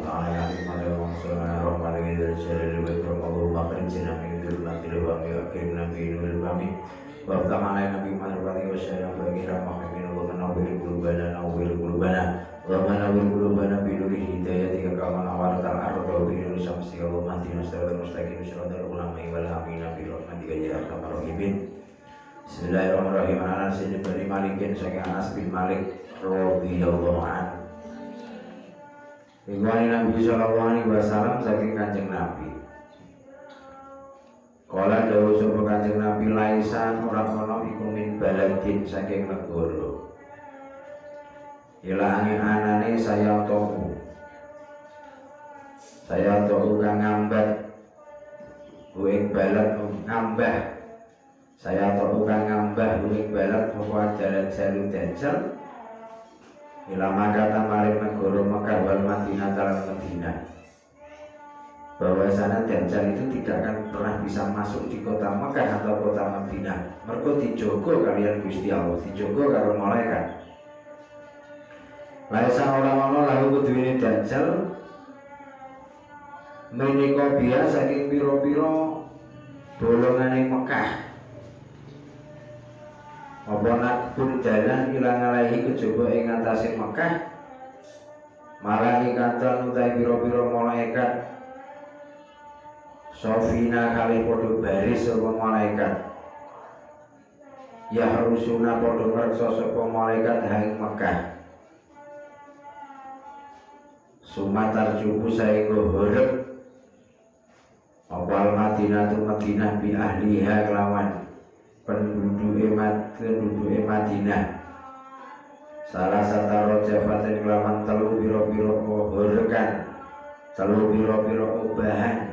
ta'ala nabi Muhammad sallallahu alaihi wasallam Allahumma akrimna min dzurriyyatil wami wa akrimna min nuril wami wa ta'ala nabi Muhammad sallallahu alaihi wasallam wa nawwir qulubana wa nawwir qulubana bi nuri hidayatika kama nawwartal arda bi nuri syamsika wa mahdina siratal mustaqim siratal ulama wal amina bi rahmatika ya arhamar rahimin. Bismillahirrahmanirrahim. Anas bin Malik saking Anas bin Malik radhiyallahu anhu. Ikhwani Nabi sallallahu alaihi wasallam saking Kanjeng Nabi. Kala dawuh sapa Kanjeng Nabi laisan ora ana iku min baladin saking negara. Ilange anane saya tahu kang ngambah kuing balad ngambah saya tahu kang ngambah kuing balad apa jalan dajjal ilama kata maring negara Mekah wal Madinah lan Madinah. Bahwasanya dajjal itu tidak akan pernah bisa masuk di kota Mekah atau kota Madinah. Mergo dijogo kalian Gusti Allah, dijogo karo malaikat. Laisa orang-orang lalu kuduwini dajjal menika biya saking pira-pira bolongane Mekah. Apa nakbul jalan ilang alaihi kejaba ing atase Mekah malaikatan utai pira-pira malaikat sofina kali padha baris sapa malaikat ya harusuna padha ngreksa sapa malaikat ing Mekah. Sumatar juku saengga horep apa Madinah tu Madinah bi ahliha kelawan penduduke Madinah. Salah satu rojafatin kelawan telu biro-biro horekan, telu biro-biro ubahan.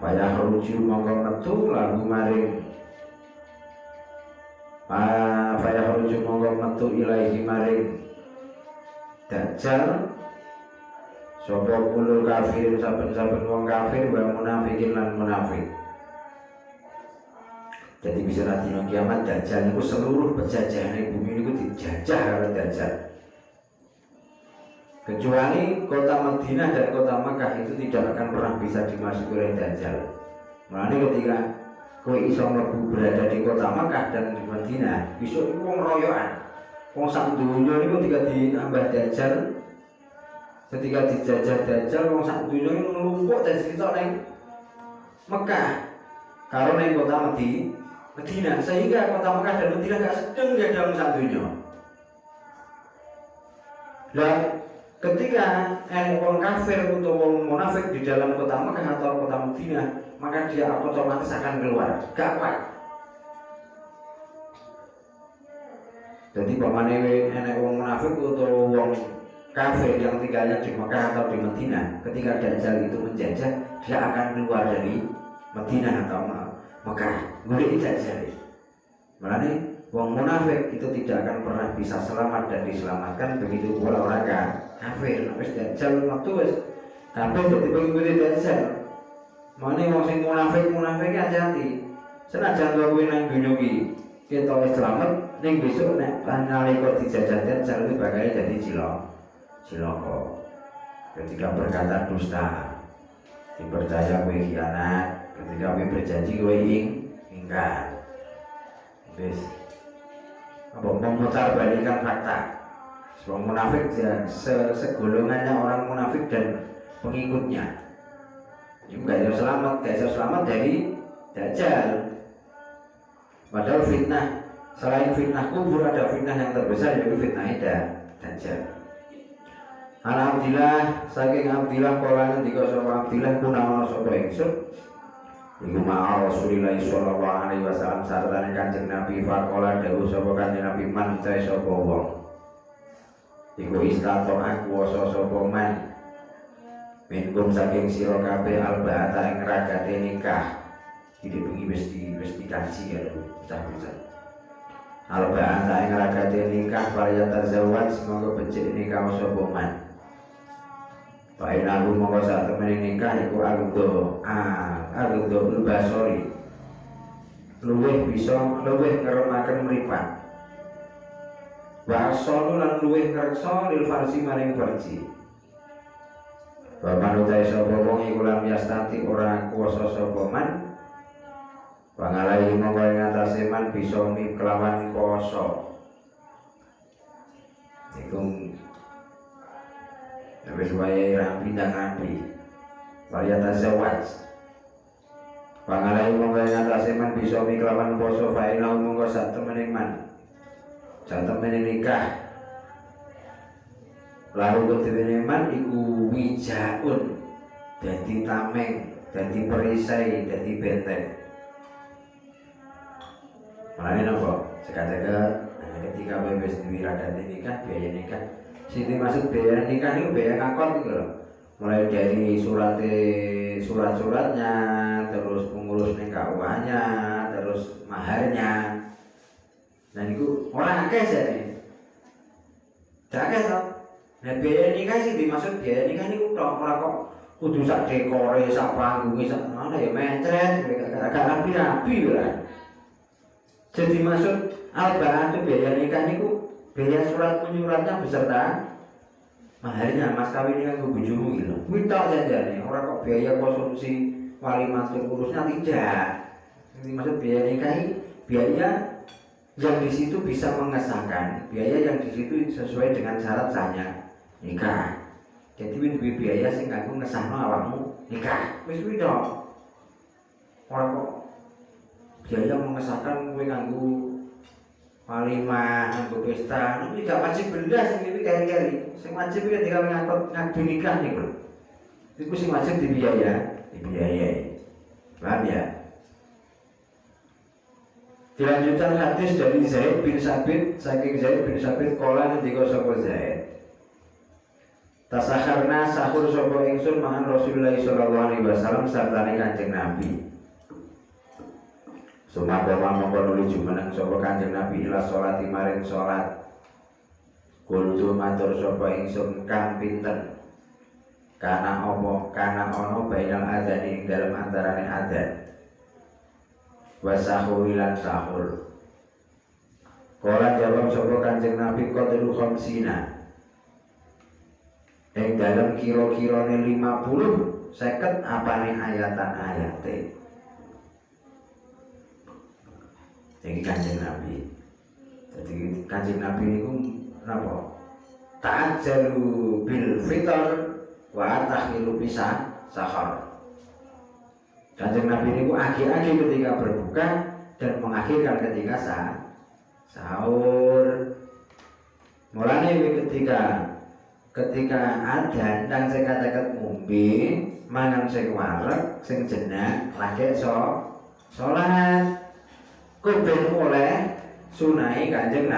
Payah rujuk mongko metu lagu maring payah rujuk mongko metu ilahi maring dajjal sapa kulul kafir saben-saben wong kafir wa munafikin lan munafik. Jadi bisa nanti kiamat dajjal itu seluruh penjajahan bumi itu dijajah oleh dajjal. Kecuali kota Madinah dan kota Makkah itu tidak akan pernah bisa dimasuki oleh dajjal. Mulane ketika kowe iso mlebu berada di kota Makkah dan di Madinah, besok itu wong royokan. Wong sak dunya niku ketika ditambah dajjal, ketika dijajah dajjal wong sak dunya niku numpuk dadi sitok ning Mekah karo ning kota Madinah, sehingga kota Mekah dan Madinah gak sedeng ya dalam sak dunya. Dan ketika wong kafir atau wong munafik di dalam kota Mekah atau kota Madinah, maka dia otomatis akan keluar, gak kuat. Jadi pamane enek wong munafik atau wong kafir yang tinggalnya di Mekah atau di Madinah, ketika dajjal itu menjajah, dia akan keluar dari Madinah atau Mekah, golek dajjal. Makanya wong munafik itu tidak akan pernah bisa selamat dan diselamatkan, begitu pula orang kafir. Wis dajjal metu wis kabeh dadi pengikut dajjal. Makanya wong sing munafik hati-hati. Senajan kowe nang donya iki kita wis selamat, ning besok nek nalika dijajah dajjal iki bakal dadi cilaka. Ketika berkata dusta, dipercaya kowe khianat, ketika kowe berjanji kowe ingkar. Wis apa memutarbalikkan fakta. Semua munafik segolongannya orang munafik dan pengikutnya. Juga gak bisa selamat dari dajjal. Padahal fitnah, selain fitnah kubur ada fitnah yang terbesar yaitu fitnah dajjal. Ana Abdillah saking Abdillah kala ngendika sapa Abdillah kunaon sapa ingsun iku ma'a Rasulillah sallallahu alaihi wasallam sartane Kanjeng Nabi faqala dawuh sapa Kanjeng Nabi man cae sapa wong iku istato aku wasa sapa man minkum saking sira kabeh alba'ata ing ragate nikah. Iki bengi wis dikaji karo bocah-bocah. Alba'ata ing ragate nikah pariyata zawat semoga becik nikah sapa man. Baik aku mongko sak temene nikah iku agdo basori. Luwih bisa ngeremaken mripat. wa asolu lan luwih ngreksa lil farsi maring farsi. Baman utai sapa wong iku lam yastati ora kuwasa sapa man pangalahi mongko ing atase man bisa mi kelawan poso. Iku wis wayahe rapi dan rapi. Variata zawaj. Pangalahi mongko ing atase man bisa mi kelawan poso faina mongko sak temene man. Sak temene nikah. Lalu kedene man iku wijaun, dadi tameng, dadi perisai, dadi benteng. Malane napa? Sekatek ketika wis duwe ragate nikah, biaya nikah. Sing dimaksud biaya nikah niku biaya ngakon gitu loh. Mulai dari surat-suratnya, terus pengurus KUA-nya, terus maharnya. Dan itu orang akeh jadi. Akeh toh. Nah biaya nikah sih dimaksud biaya nikah niku tok ora kok kudu sak dekore, sak panggunge, sak mana ya mencret, agak rapi-rapi lah. Jadi maksud al-ba'atu biaya nikah niku biaya surat menyuratnya beserta maharnya, mas kawin ini nganggo bojomu gitu. Kuwi tok janjane, ora kok biaya konsumsi wali mantu urusnya tidak. Ini maksud biaya nikah biaya yang di situ bisa mengesahkan, biaya yang di situ sesuai dengan syarat sahnya nikah. Jadi duwe biaya sing kanggo ngesahno awakmu nikah. Wis kuwi tok. Ora kok biaya mengesahkan kowe nganggo walimah, nganggo pesta, itu tidak wajib belas sing iki kari-kari. Sing wajib iki ketika ngadu nikah niku. Iku sing wajib dibiayai. Paham ya? Dilanjutkan hadis dari Zaid bin Sabit, saking Zaid bin Sabit kala ngendika sapa Zaid. Tasakharna sahur sapa ingsun mangan Rasulullah sallallahu alaihi wasallam sartane Kanjeng Nabi. Sumapa mongko nuli jumeneng sapa Kanjeng Nabi ila sholati maring salat. Kultu matur sapa ingsun kang pinten. Kana ana bainal adzan ing dalem antarane adzan. Wa sahulan sahur. Kala jawab sapa Kanjeng Nabi qadru khamsina. Ing dalem kira-kirane 50 50 apane ayatan-ayate. Jadi Kanjeng Nabi. Jadi Kanjeng Nabi niku napa? Ta'ajjalu bil fitr wa tahlilu bisa sahur. Kanjeng Nabi niku akhir-akhir ketika berbuka dan mengakhirkan ketika sahur. Mulane ketika adzan dan saya katakan ngombe mangan sing wareg sing jenak lagi salat kuben oleh sunai Kanjeng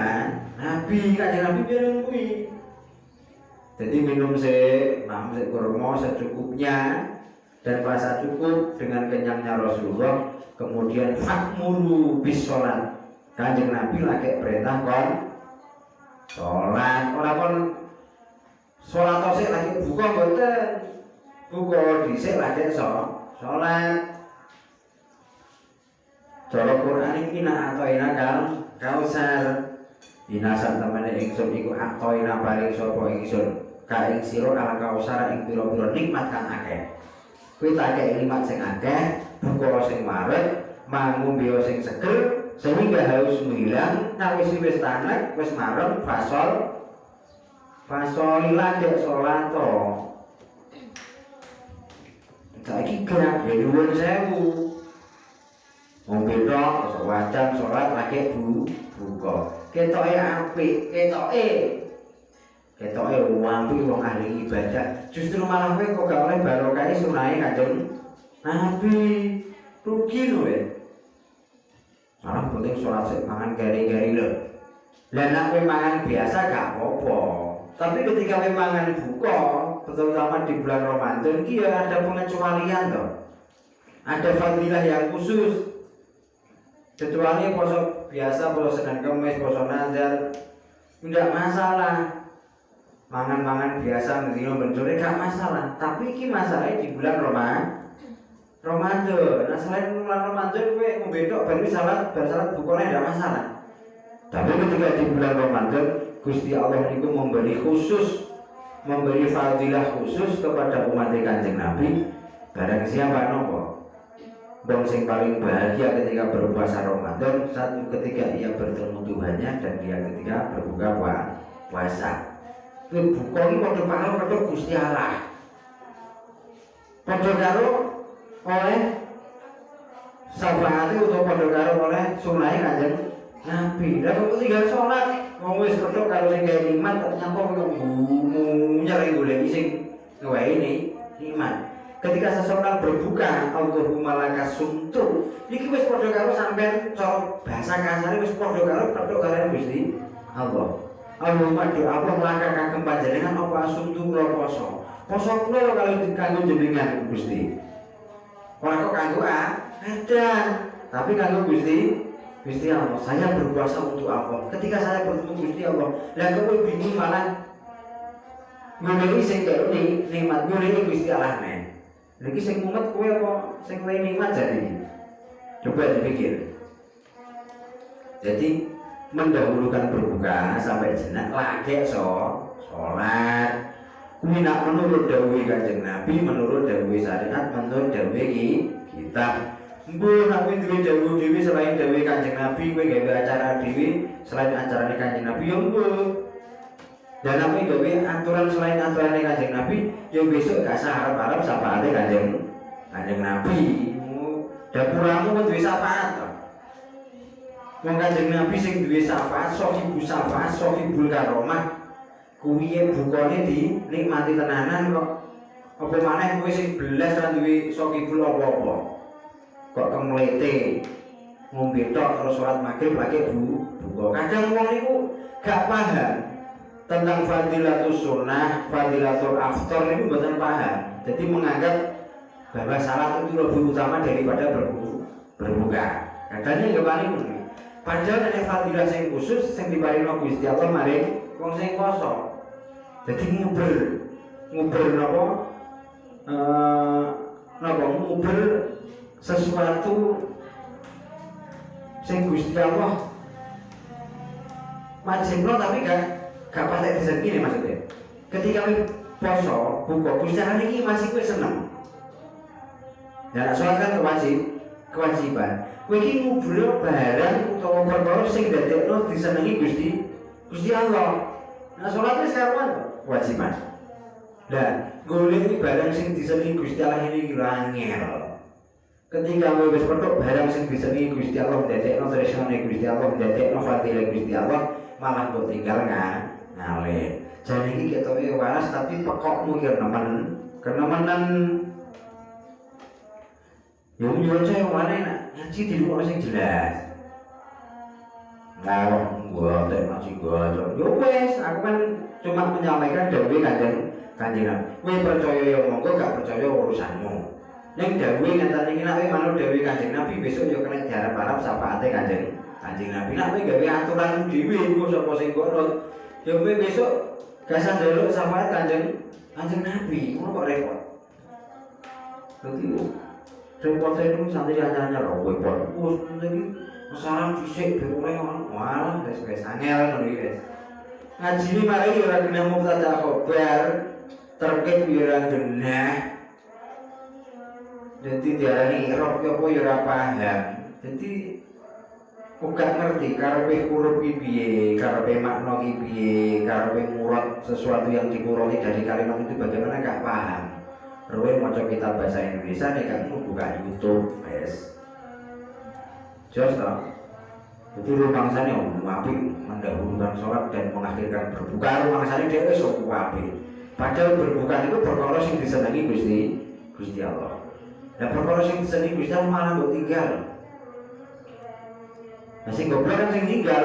Nabi biyen kuwi. Jadi minum kurma secukupnya dan merasa cukup dengan kenyangnya Rasulullah. Kemudian fakmulu bis sholat. Kanjeng Nabi lagi perintah kon sholat, orang kon sholat tosik lagi buka mboten. Buka dhisik lagi sholat. Cara Quran iki nak atoina kausar. Dinasan temene ingsun iku atoina paring sapa ingsun. Ka ing sira al kausar ing pira-pira nikmat kang akeh. Kuwi tak kei nikmat sing akeh, buka sing wareg, ngombe sing seger, sehingga haus hilang, wis tanek, wis marem fasolilah dek sholat to. Saiki gerak ya nyuwun sewu. Ngombe tok wajan sholat lagi buka. Ketoke apik, ketoke apik wong ahli ibadah. Justru malah kowe kok gak oleh barokah sunahe Kanjeng Nabi. Rugi lho ya. Malah penting sholat sik mangan gari-gari lho. Lah nek kowe mangan biasa gak apa-apa. Tapi ketika kowe mangan buka, terutama di bulan Ramadan iki ya ada pengecualian toh. Ada fadilah yang khusus. Kecuali poso biasa, poso Senin Kamis, poso Nazar, tidak masalah. Mangan-mangan biasa ngedino bencuri gak masalah. Tapi ini masalahnya di bulan Ramadan. Nah selain bulan Ramadan gue ngombe tok baru salat bukanya tidak masalah. Tapi ketika di bulan Ramadan Gusti Allah itu memberi fadilah khusus kepada umat Kanjeng Nabi. Barang siapa nopo wong sing paling bahagia ketika berpuasa Ramadan, satu ketika ia bertemu Tuhannya dan dia ketika berbuka puasa. Itu buka ini padha karo Gusti Allah. Padha karo oleh syafaat utawa padha karo oleh sunah Kanjeng Nabi. Lah kok tinggal salat wong wis kethok karo sing gawe nikmat ternyata kok nyari golek sing gawe nikmat. Ketika seseorang berbuka, Allahumma lakas sumtu. Iki wis padha karo sampean cara bahasa kasare wis padha karo Gusti Allah. Allahumma doa Allah laka kagem panjenengan apa sumtu kula poso. Poso kula kalau kanggo jenengan Gusti. Ora kok kanggo ada, tapi kanggo Gusti Allah. Saya berpuasa untuk Allah. Ketika saya bertemu Gusti Allah, lah kowe bingung malah ngomeli sing kaya nikmat ngomeli Gusti Allah nih. Lagi sing mumet kowe apa sing kowe nikmat jadi. Coba dipikir. Jadi mendahulukan berbuka sampai jenak lagi sholat. Kuwi nak menurut dawuh Kanjeng Nabi, menurut dawuh syariat, menurut dawuh kitab. Mbok nek kowe duwe dawuh dhewe selain dawuh Kanjeng Nabi, kowe gawe acara dhewe selain acarane Kanjeng Nabi yo mbok. Dan apa gawe aturan selain aturane Kanjeng Nabi, yo besok gak saharap-harap syafaate Kanjeng Nabi. Dapuramu duwe syafaat to. Wong Kanjeng Nabi sing duwe syafaat, sohibul karomah. Kuwi bukane dinikmati tenanan kok. Apa maneh kowe sing belas ra duwe sohibul apa-apa. Kok kemlete ngombe tok terus salat maghrib lagi buka. Kadang wong niku gak paham tentang fadilatul sunnah, fadilatul aftar niku mboten paham. Jadi menganggap bahwa salat itu lebih utama daripada berbuka. Kadangnya nggak paling ngono. Padahal ada fadilah sing khusus sing diparingno Gusti Allah maring wong sing poso. Jadi nguber napa nguber sesuatu sing Gusti Allah wajibno tapi gak patek rezeki nih maksudnya. Ketika poso buka Gusti Allah iki masih kowe seneng. Ya sholat kan kewajiban. Kowe iki nguber barang utawa perkara sing dadekno disenengi Gusti Allah. Nah sholat wis karuan kewajiban. Lah golek barang sing disenengi Gusti Allah ini angel. Ketika kowe wis petuk barang sing disenengi Gusti Allah, dadekno tresnane Gusti Allah, dadekno fadilah Gusti Allah, malah kok tinggal ngalih. Jadi iki ketoke waras tapi pekokmu ki kenemenan. Ya nyuwun saya mana ngaji di luar sing jelas. Ngarep ngotek ngaji gojol. Yo wes, aku kan cuma menyampaikan dawuh Kanjeng Nabi. Kowe percaya ya monggo, gak percaya urusanmu. Ning dawuh ngeten iki nek manut dawuh Kanjeng Nabi besok yo kena diharap-harap syafaate Kanjeng Nabi. Nek kowe gawe aturan dhewe engko sapa sing nurut, yo kowe besok gak njaluk syafaat Kanjeng Nabi. Ngono kok repot. Dadi repotnya itu santri hanya roh repot. Lagi masalah fisik berkurang malah guys angel nih guys. Ngaji ini mari orang kena mubtada khobar terkait orang genah. Jadi diarani irab apa ya ora paham. Jadi uga ngerti karepe huruf iki piye, karepe makna iki piye, karepe murad sesuatu yang dikuroti dari kalimat itu bagaimana gak paham. Rowe maca kitab bahasa Indonesia nek kamu buka YouTube, guys. Jelas tak? Jadi rumangsane apik mendahulukan sholat dan mengakhirkan berbuka. Rumangsane dhewe sok apik. Padahal berbuka itu perkara sing disenengi Gusti Allah. Nah perkara sing disenengi Gusti Allah malah mbok tinggal. Nah sing goblok kan sing tinggal.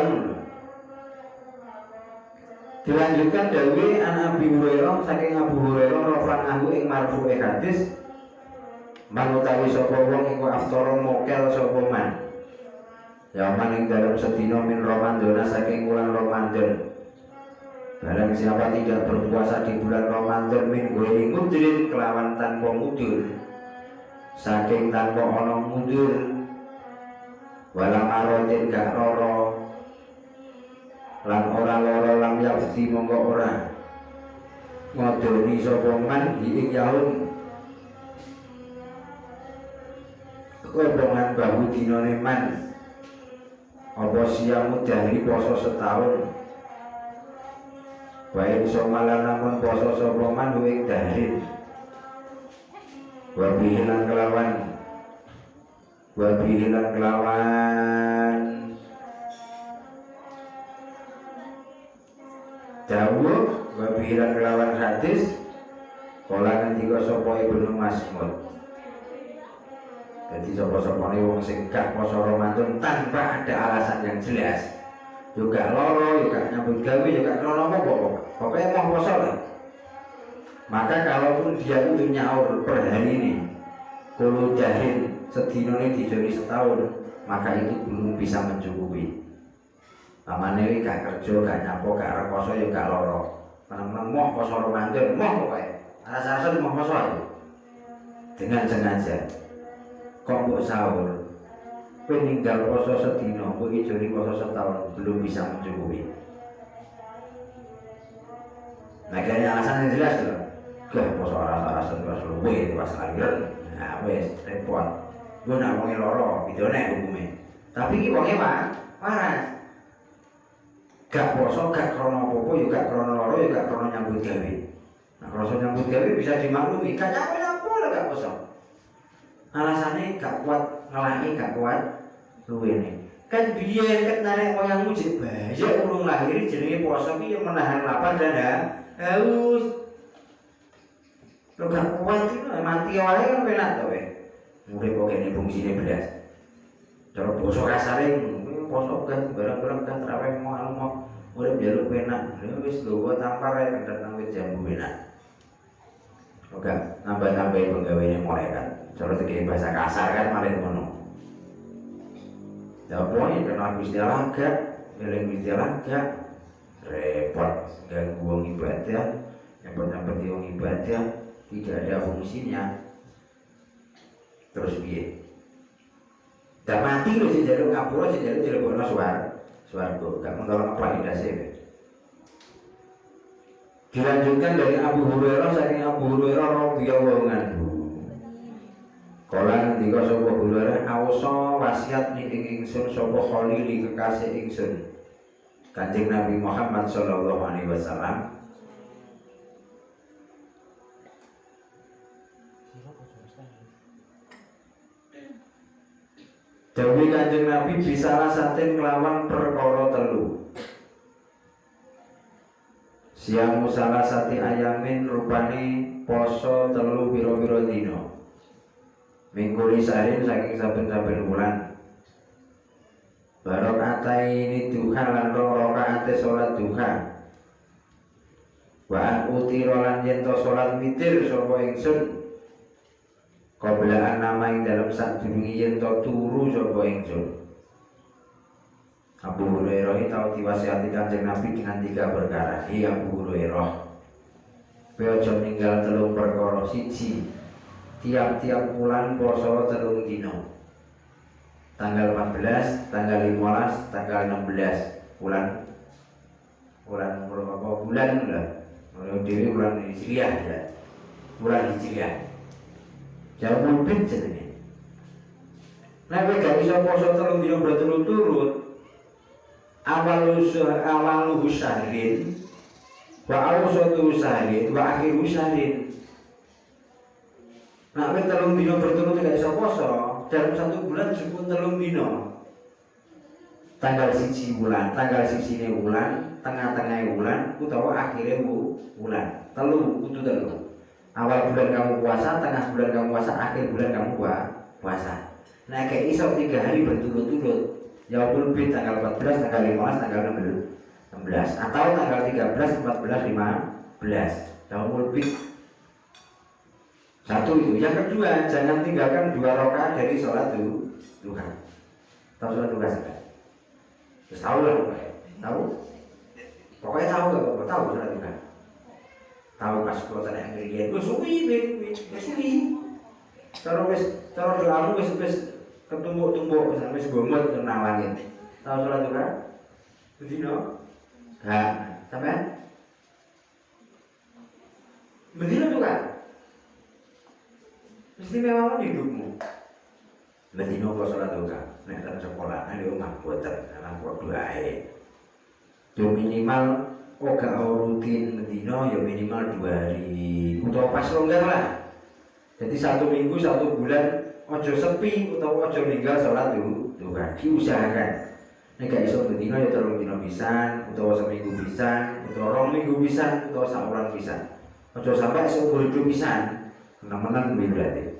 Dilanjutkan dawuh an Abi Hurairah saking Abu Hurairah rafan anhu ing marfu'e hadis manutawi sapa wong iku aftara mokel sapa man ya maning dalam sedina min Ramadan saking wulan Ramadan barang siapa tidak berpuasa di bulan Ramadan min ghairi mudrin kelawan tanpa mudur saking tanpa ana mudur wala marotin gak loro lan ora lara lam yafti mongko ora ngodoni sapa man ing yaum kobongan bahu dinane man apa siamu dahri poso setahun wae iso malah namun poso sapa man ing dahri wabihilan kelawan dawuh wabihilan kelawan hadis kala ngendika sapa Ibnu Mas'ud. Jadi sapa-sapane wong sing gak poso Ramadan tanpa ada alasan yang jelas, juga loro, juga nyambut gawe, juga krono apa pokoknya mau poso lah. Maka kalaupun dia itu nyaur per hari ini kulo dahrin sedino ini dijoni setahun, maka itu belum bisa mencukupi. Pamane iki gak kerja, gak nyapo, gak arep poso ya gak loro. Meneng-meneng mau poso Ramadan, mau pokoke. Alasan-alasan mau poso aja. Dengan sengaja. Kok mbok sahur peninggal poso sedino mbok ijoni poso setahun belum bisa mencukupi. Nah kayaknya alasan yang jelas loh. Gak poso alasan pas luwe pas lahiran. Nah wes repot. Gue nak wonge loro bidone hukume. Tapi iki wonge waras. Gak poso gak krono apa-apa yo gak krono loro yo gak krono nyambut gawe. Nah krono nyambut gawe bisa dimaklumi. Gak nyapo lah gak poso. Alasannya gak kuat ngelaki, gak kuat luwene. Kan biyen ket narek moyangmu jek bahaya urung lahir jenenge poso ki yo menahan lapar dan haus. Lo gak kuat itu mati wae kan penak to we. Urip kok kene fungsine belas. Cara basa kasare poso kan barang-barang kan traweh mau urip jaluk penak. Wis lho tampar ae kendhat nang wit jambu penak. Oke, nambah-nambahin penggaweane mulai kan. Cara teki bahasa kasar kan malah ngono. Ya pokoke kena Gusti Allah gak, eling Gusti Allah gak repot ganggu wong ibadah, nyempet-nyempet wong ibadah tidak ada fungsinya. Terus piye? Dah mati lho sing jaluk ngapura sing jaluk dilebokno swarga. Gak mentolong apa indase. Dilanjutkan dari Abu Hurairah saking Abu Hurairah radhiyallahu anhu. Kala ngendika sapa Hurairah awsa wasiat ning ingsun sapa khalili kekasih ingsun. Kanjeng Nabi Muhammad sallallahu alaihi wasallam. Dawuh Kanjeng Nabi bisalah saten kelawan perkara telu. Siamu salah sati ayamin rupane poso telu pira-pira dina. Minggu lisarin saking saben-saben wulan. Barokaatai ini duha lan rakaate salat duha. Wa utira lan yen to salat witir sapa ingsun. Qablaan nama ing dalem sadurunge yen to turu sapa ingsun. Abu Hurairah tau diwasiati Kanjeng Nabi dengan 3 perkara. Hi Abu Hurairah, kowe aja ninggal 3 perkara. Siji, tiap-tiap bulan poso 3 dina. Tanggal 14, tanggal 15, tanggal 16 bulan berapa bulan lah. Dewi bulan Hijriah ya. Bulan Hijriah. Jauh lebih jenenge. Nek kowe gak iso poso 3 dina berturut-turut, awaluhu syahrin wa awsatu syahrin wa akhiru syahrin. Nah, kowe 3 dina berturut gak iso poso, dalam 1 bulan cukup 3 dina. Tanggal 1 bulan, tanggal 1 bulan, tengah-tengah bulan utawa akhirnya bulan. Kudu telu. Awal bulan kamu puasa, tengah bulan kamu puasa, akhir bulan kamu puasa. Nah, kayak iso 3 hari berturut-turut. Yaumul Bid tanggal 14, tanggal 15, tanggal 16 atau tanggal 13, 14, 15 Yaumul Bid. Satu itu. Yang kedua, jangan tinggalkan 2 rakaat dari sholat duha. Tahu sholat duha sudah? Terus tahu lah pokoknya. Tahu? Pokoknya tahu gak apa-apa, tahu sholat duha. Tahu pas kalau tanya ingredient, wes suwi. Terus doamu wes ketumbuk-tumbuk sampai segomot tentang langit. Tahu sholat duha? Bedino? Nah, sampean begitu tuh kan? Istimewa apa hidupmu? Bendino kok sholat duka, nek teng sekolah, nek di rumah boten, anak kok doae. Yo minimal gak rutin bendino, yo minimal 2 hari, utawa pas longgar lah. Jadi 1 minggu 1 bulan ojo sepi utawa ojo ninggal sholat duka, diusahakan. Nek gak iso bendino yo 3 dino pisan, utawa seminggu pisan, utawa 2 minggu pisan, utawa saulan pisan. Ojo sampai seumur hidup pisan, teman-teman berarti.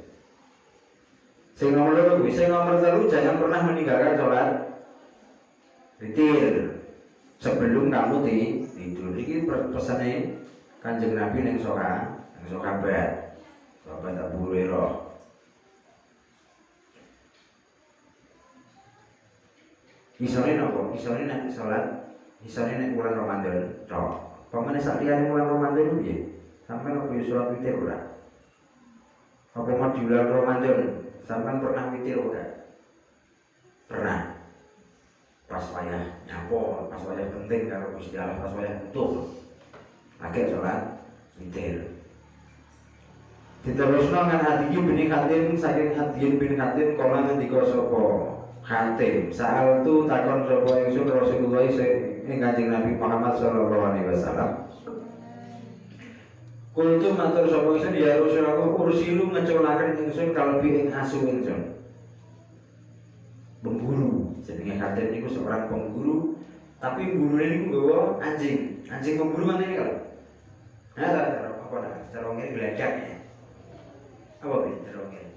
Sing nomor 3 jangan pernah meninggalkan sholat witir sebelum kamu tidur. Ini pesannya Kanjeng Nabi yang sahabat Abu Hurairah. Isone nopo? Isone nek sholat, isone nek bulan Ramadan, cok. Pamane sak liyane bulan Ramadan ku piye? Sampai nopo sholat witir ora? Apa mau di bulan Ramadan? Sampai pernah witir ora? Pernah. Pas wayah nyapo, pas wayah penting karo Gusti Allah, pas wayah butuh. Lagi sholat witir. Diterusno kan Hadiyun bin Hatim saking Hadiyun bin Hatim kala ngendika sapa Hatim, saal tu takon sapa ingsun Rasulullah ing Kanjeng Nabi Muhammad sallallahu alaihi wasallam. Kultu matur sapa ingsun ya Rasulullah ursilu ngeculaken ingsun kalbi ing asu ingsun. Pemburu, jenenge Hatim niku seorang pemburu, tapi burune niku nggawa anjing. Anjing pemburu mana ini kalau? Nah, apa nak? Cara ngene geladak ya. Apa ini cara ngene?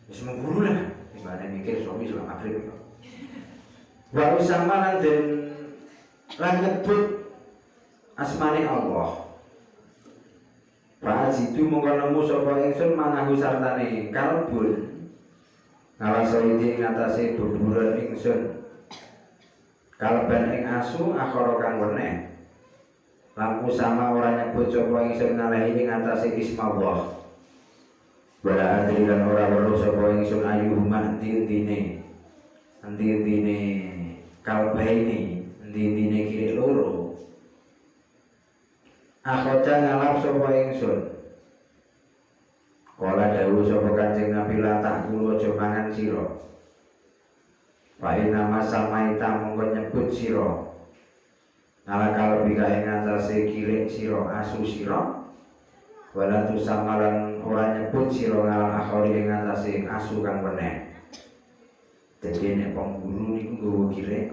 Wis memburu lah, dibanding mikir suami sulam akhir. Wa usama lan den lan nyebut asmane Allah. Pak situ mongko nemu sapa ingsun mangahu sartane kalbun. Ngawasa iki ngatasi buburan ingsun. Kalban ing asu akhara kang weneh. Lampu sama ora nyebut sapa ingsun ngalahi ing ngatasi ismallah. Wala adrilan ora weruh sapa ingsun ayuhuma endi-endine. Endi-endine kalbaini, endi-endine kiri loro. Akhoja ngalap sapa ingsun. Kala dawuh sapa Kanjeng Nabi la tak kulo aja mangan sira. Wa inna masamaita mongko nyebut sira. Nalakal bika ing atase kilek sira asu sira. Wala tu samalan ora nyebut sira ngal akhori ing atase asu kang weneh. Dadi nek pemburu niku nggawa kilek.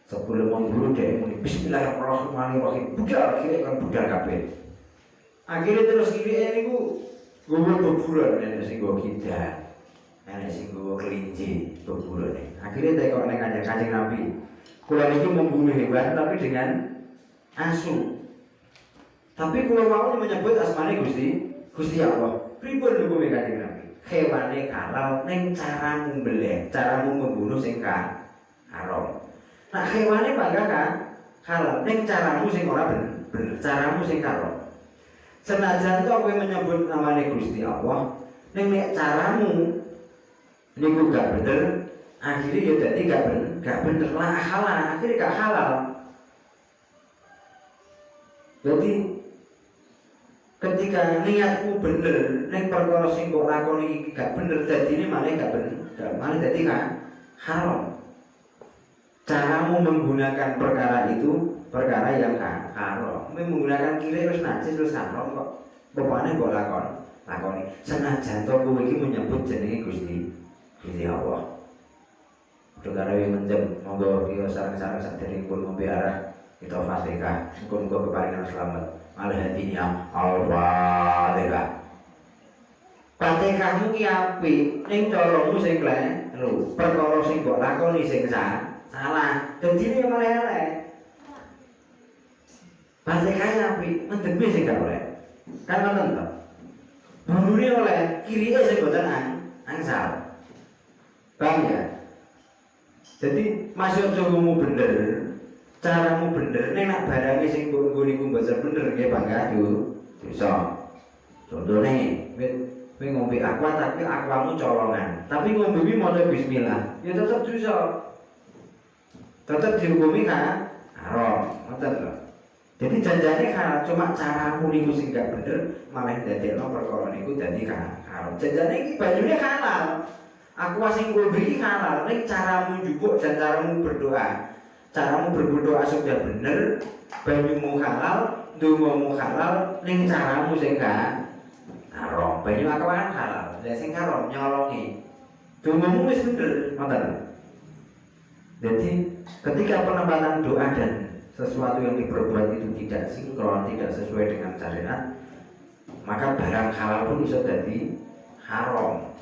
Sebelum memburu dia muni Bismillahirrahmanirrahim. Budal kiri kan budal kabeh. Akhirnya terus kiri ini ku gue beburan nenek sing gue kita, nenek sing gue kelinci beburan nih. Akhirnya tengok neng Kanjeng Nabi. Kulo itu membunuh hewan tapi dengan asu. Tapi kulo mau menyebut asmane Gusti Allah. Pripun hukume Kanjeng Nabi? Hewane halal neng caramu mbeleh, caramu membunuh sing haram. Nah hewane bangga kan halal neng caramu sing ora bener, caramu sing karo. Senajan to kowe menyebut namane Gusti Allah, neng nek caramu niku gak bener, akhirnya ya dadi gak bener lah halal, akhirnya gak halal. Jadi ketika niatmu bener, neng perkara sing kok lakoni iki gak bener, dadine malah gak bener, malah dadi kan haram. Caramu menggunakan perkara itu perkara yang haram. Menggunakan kiri terus najis terus haram kok. Bapaknya kok lakoni. Senajan to kowe iki menyebut jenenge Gusti Allah. Perkara yang menjem monggo kita sareng-sareng saderengipun ngombe arak kita Fatihah. Muga-muga keparingan selamat. Al-Hadiyah Al-Fatihah. Fatihahmu ki apik, ning caramu sing kleru. Perkara sing mbok lakoni sing salah, jadi ini malah elek. Fatihahnya api, mendemi sih gak oleh. Kan ngoten to. Bambune oleh, kirinya sing boten angsal. Paham ya? Jadi masih ajamu bener, caramu bener, nek nak barangnya sing nggo niku mboten bener nggih bangga dosa. Contohnya, kowe ngombe aqua tapi aquamu colongan. Tapi ngombe iki maca bismillah, ya tetep dosa. tetap dihukumi kan haram, ngoten lho. Jadi janjane halal, cuma caramu niku sing gak bener, malah dadekno perkara niku dadi kan haram. Janjane iki banyune halal. Aku sing kowe beri halal, ning caramu njupuk dan caramu berdoa. Caramu berdoa sudah bener, banyumu halal, dongamu halal, ning caramu sing gak haram. Banyu akawan halal, lha sing haram nyolongi. Dongamu wis bener, ngoten. Jadi ketika penempatan doa dan sesuatu yang diperbuat itu tidak sinkron, tidak sesuai dengan syariat, maka barang halal pun bisa jadi haram.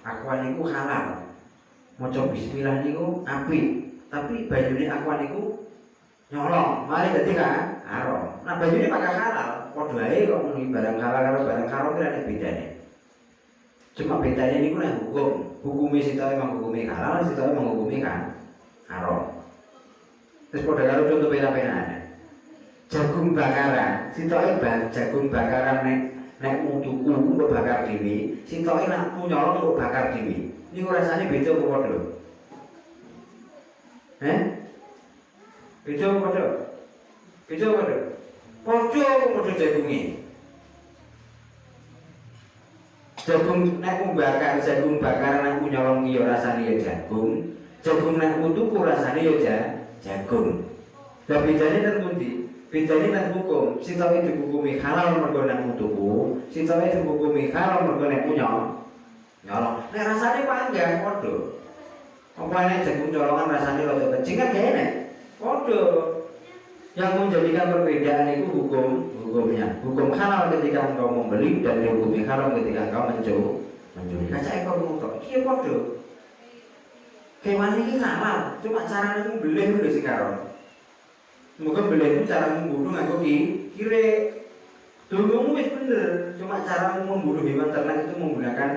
Akuan niku halal, maca bismillah niku apik, tapi banyune akuan niku nyolong, malah jadi kan haram. Nah banyune pakai halal, padha ae kok muni barang halal karo barang haram kira ada bedane. Cuma bedanya niku nang hukumnya sitoke menghukumi halal, sitoke menghukumi kan haram. Terus pada kalau contoh pena-penaan jagung bakaran, sitoke jagung bakaran nek mutuku kok bakar dhewe, sitoke nak nyolong kok bakar dhewe. Niku rasane beda apa padha? Beda apa padha? Beda apa padha? Padha jagunge. Jagung nek bakar jagung bakaran aku nyolong ki rasane ya jagung. Jagung nek mutuku rasane ya jagung. Lah bedane nang pundi? Bedane nang hukum. Sitoke dihukumi halal mergo nek mutuku, sitoke dihukumi halal mergo nek nyolong. Nek rasane panjang padha. Apa nek jagung colongan rasane rada kencing kan gak enak. Padha. Yang menjadikan perbedaan itu hukumnya. Hukum halal ketika engkau membeli dan dihukumi haram ketika engkau mencuri. Kaca engkau ngomong, iya padha. Kewan ini halal, cuma caranya membeli sing karo. Semoga beli itu cara membunuh nganggo kire. Dulumu wis bener, cuma cara membunuh hewan ternak itu menggunakan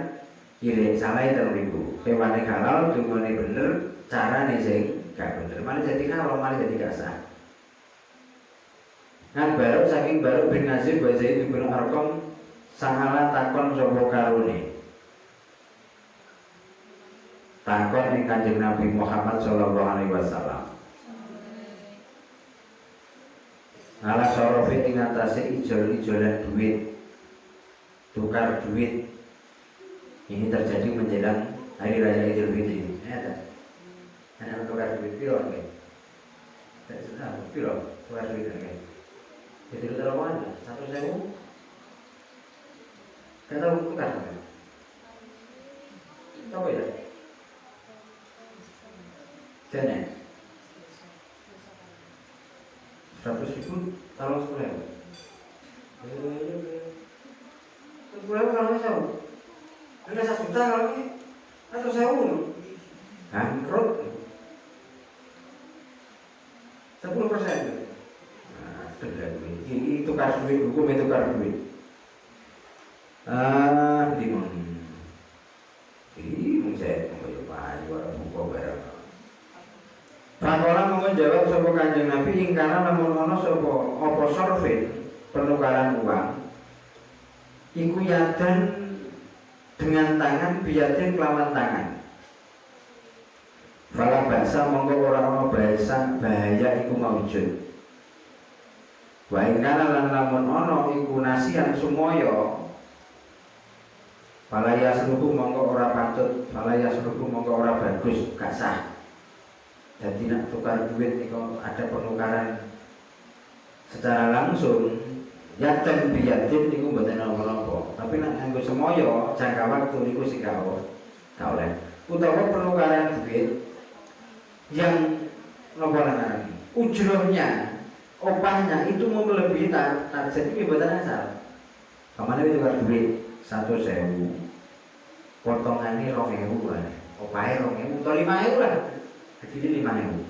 kire. Salah itu ribu. Kewan ini halal, dulumu bener, caranya sing gak bener. Malah jadi halal, malah jadi gak sah. Nah baru saking baru bin Nazir wa Zaid bin Arqam sangalah takon sapa karone. Takon ing Kanjeng Nabi Muhammad sallallahu alaihi wasallam. Ala sorofi ing atase ijol-ijolan duit. Tukar duit. Ini terjadi menjelang hari raya Idul Fitri. Ya, ada tukar duit piro nggih? Sudah piro tukar duit nggih? Itu terlalu 100.000. Kita tukar. Tahu ya? Jane 100.000 tolong 10.000. 10.000 kalau saya ada 1 juta kalau ini atau saya bangkrut 10%. Nah, ini tukar duit, hukum itu tukar duit. Di mana? Ini saya buka barang. Pakola menjawab sapa Kanjeng Nabi ing kana lamun ana sapa apa sorfin penukaran uang iku yadan dengan tangan biadin kelawan tangan. Fala basa monggo ora ana bahaya iku maujud. Wa ing kana lan lamun ana iku nasihan sumaya fala yasluku monggo ora patut, fala yasluku monggo ora bagus, gak sah. Jadi nak tukar duit itu ada penukaran secara langsung yatem biyatin itu mboten napa-napa. Tapi nak nganggo semoyo jangka waktu niku sing gak oleh. Utawa penukaran duit yang napa namanya? Ujrohnya, opahnya itu melebihi target itu mboten asal. Kamane tukar duit 100.000. Potongannya 2.000 kan. Opahe 2.000 atau 5.000 lah. Jadi 5.000.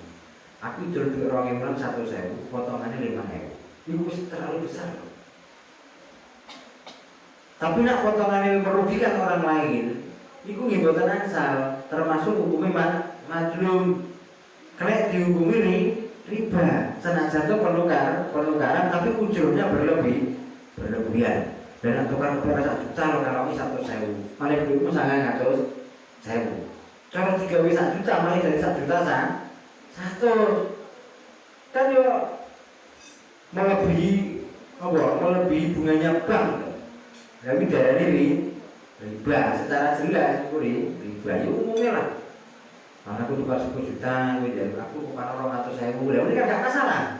Aku jual duit 2.000 1.000, potongannya 5.000. Itu terlalu besar. Tapi nak potongannya merugikan orang lain, itu mboten asal, termasuk hukumnya majlum. Kena dihukumi riba. Senajan itu penukaran, tapi ujurnya berlebihan. Dan tukar tukar 1 juta kalau ini 100.000, malah duitmu sangat 100.000. Kalau 3 1 juta malah dari 1 juta Satu kan yo melebihi bunganya bank. Tapi dari riba secara jelas itu riba ya umumnya lah. Aku tukar 10 juta, aku bukan orang atau saya mulai, ini kan gak masalah.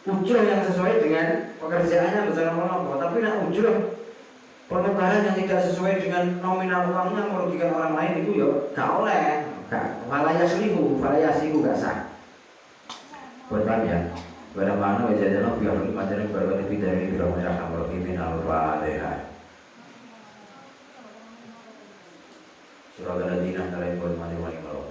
Ujung yang sesuai dengan pekerjaannya betul apa, tapi nak ujung penukaran yang tidak sesuai dengan nominal uangnya merugikan orang lain itu ya gak oleh, gak falayaslihu gak sah. Buat ya, pada mana wajahnya biar materi berbeda dari biar mereka berpimpin al-Fatihah. Surah Al-Ladina kalian buat mati-mati kalau